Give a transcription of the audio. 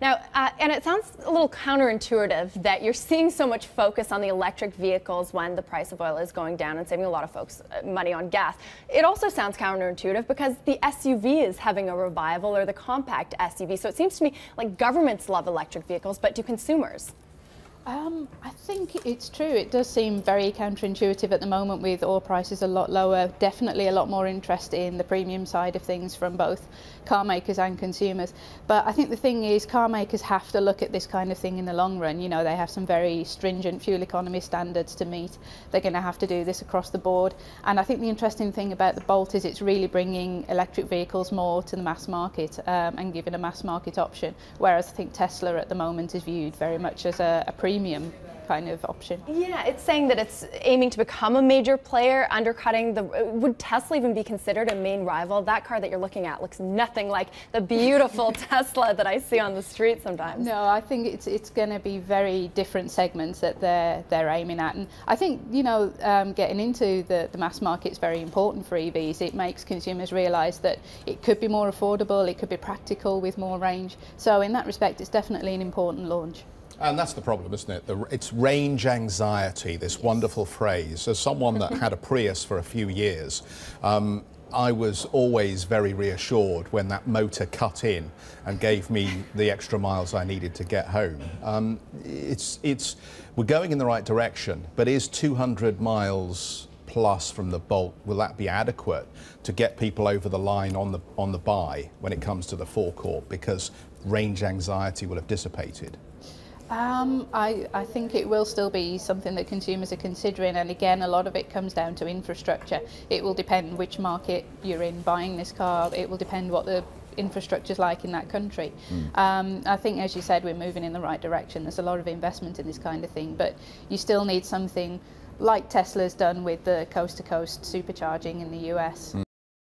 Now, and it sounds a little counterintuitive that you're seeing so much focus on the electric vehicles when the price of oil is going down and saving a lot of folks money on gas. It also sounds counterintuitive because the SUV is having a revival, or the compact SUV. So it seems to me like governments love electric vehicles, but do consumers? I think it's true. It does seem very counterintuitive at the moment with oil prices a lot lower. Definitely a lot more interest in the premium side of things from both car makers and consumers. But I think the thing is, car makers have to look at this kind of thing in the long run. You know, they have some very stringent fuel economy standards to meet. They're going to have to do this across the board. And I think the interesting thing about the Bolt is it's really bringing electric vehicles more to the mass market and giving a mass market option. Whereas I think Tesla at the moment is viewed very much as a premium kind of option. Yeah, it's saying that it's aiming to become a major player, undercutting the... Would Tesla even be considered a main rival? That car that you're looking at looks nothing like the beautiful Tesla that I see on the street sometimes. No, I think it's going to be very different segments that they're aiming at. And I think, you know, getting into the mass market is very important for EVs. It makes consumers realise that it could be more affordable, it could be practical with more range. So in that respect, it's definitely an important launch. And that's the problem, isn't it? It's range anxiety, this wonderful phrase. As someone that had a Prius for a few years, I was always very reassured when that motor cut in and gave me the extra miles I needed to get home. We're going in the right direction, but is 200 miles plus from the Bolt, will that be adequate to get people over the line on the buy when it comes to the forecourt, because range anxiety will have dissipated? I think it will still be something that consumers are considering, and again, a lot of it comes down to infrastructure. It will depend which market you're in buying this car. It will depend what the infrastructure is like in that country. I think, as you said, we're moving in the right direction. There's a lot of investment in this kind of thing, but you still need something like Tesla's done with the coast-to-coast supercharging in the US.